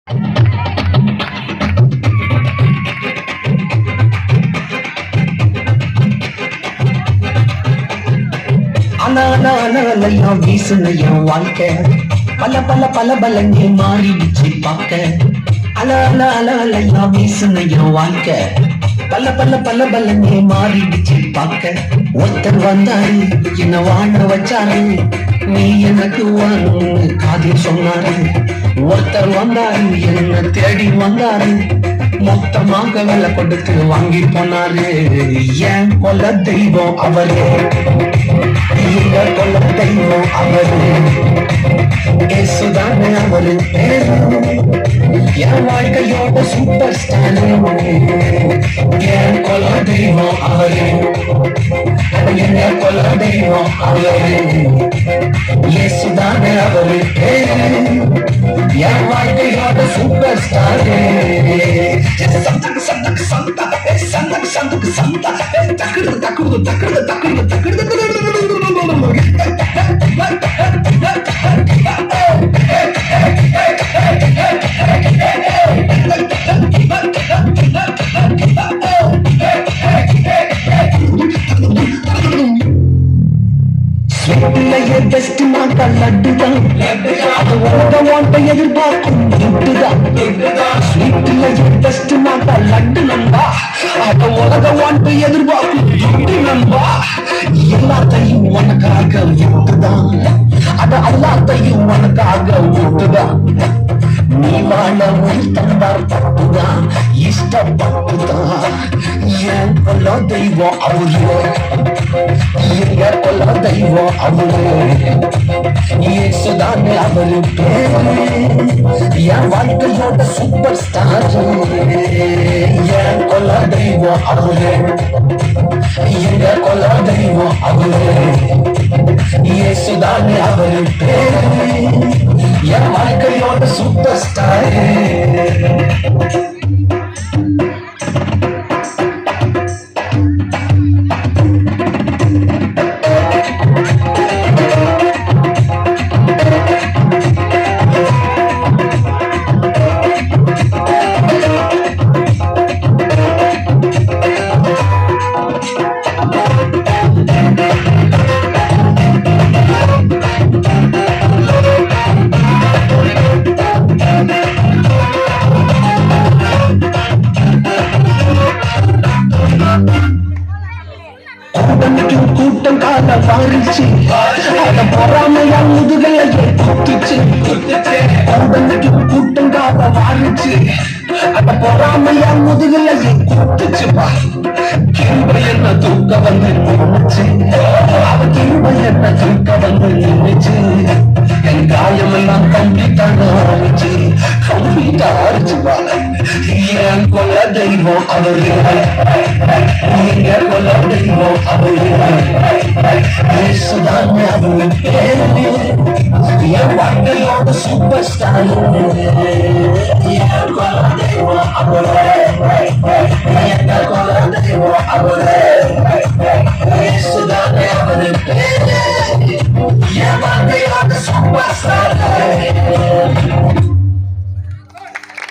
அலையா வீசுன என் வாழ்க்கை பல பல பல பலங்கே மாறிடுச்சு பார்க்க. அலையா வீசுன என் வாழ்க்கை பல பல பல பலங்கே மாறிடுச்சு பார்க்க. ஒருத்தர் வந்தாரு என்ன வாழ வச்சாரு, நீ எனக்கு வான்னு காதில் சொன்னாரு. ஒருத்தர் வந்தாரு என்ன தேடி வந்தாரு, மொத்தமாக விலை கொடுத்து வாங்கி போனாரு. ஏன் கொல்ல தெய்வம் அவரு, எங்க கொல்ல தெய்வம் அவரு, ஏசுதானே அவரு பேரு. என் வாழ்க்கையோட சூப்பர் ஸ்டார் என் கொல்ல தெய்வம் அவரு, எங்க கொல்ல தெய்வம் அவரு, ஏசுதானே அவரு பேரு. என் வாழ்க்கையோட சூப்பர் ஸ்டார் சந்தக்கு சந்தக்கு சந்தா சந்தக்கு சந்தக்கு சந்தா தக்குறது தக்குறது தக்குறது தக்குறது தக்குறது. பெஸ்ட் மாட்டா லட்டுதான், அது உலக ஓட்ட எதிர்பார்க்கும் துட்டுதான். ஸ்வீட்லயே பெஸ்ட் மாட்டா லட்டு நண்பா, அது உலக ஓட்ட எதிர்பார்க்கும் துட்டு நண்பா. எல்லாத்தையும் உனக்காக விட்டுதான், அது எல்லாத்தையும் உனக்காக விட்டுதான். நீ வாழ தந்தார் தப்புதான், இஷ்டப்பட்டுதான். ஏன் கொல்ல தெய்வம் அவரு, எங்க கொல்ல தெய்வம் அவரு, இயேசுதானே அவரு பேரு. என் வாழ்க்கையோட சூப்பர் ஸ்டார் என் கொல்ல தெய்வம் அவரு, எங்க கொல்ல தெய்வம் அவரு, இயேசுதானே அவரு பேரு. என் வாழ்க்கையோட சூப்பர் ஸ்டார். கூட்டம் கால வாரிச்சு அத பொறாமையா முதுகலையே குத்துச்சு. கூட்டம் கால வாரிச்சு அத பொறாமையா முதுகலையே குத்துச்சுப்பா. கிருபை என்ன தூக்க வந்து நின்னுச்சு, அவ கிருபை என்ன தூக்க வந்து நின்னுச்சு. என் காயமெல்லாம் கம்ப்ளீட்டாக ஆரம்பிச்சு, கம்ப்ளீட்டா ஆரம்பிச்சுப்பா. என் கொல்ல தெய்வம் அவரு, எங்க கொல்ல தெய்வம் அவரு, இயேசுதானே அவரு பேரு. என் வாழ்க்கையோட சூப்பர் ஸ்டார் என் கொல்ல தெய்வம் அவரு, எங்க கொல்ல தெய்வம் அவரு.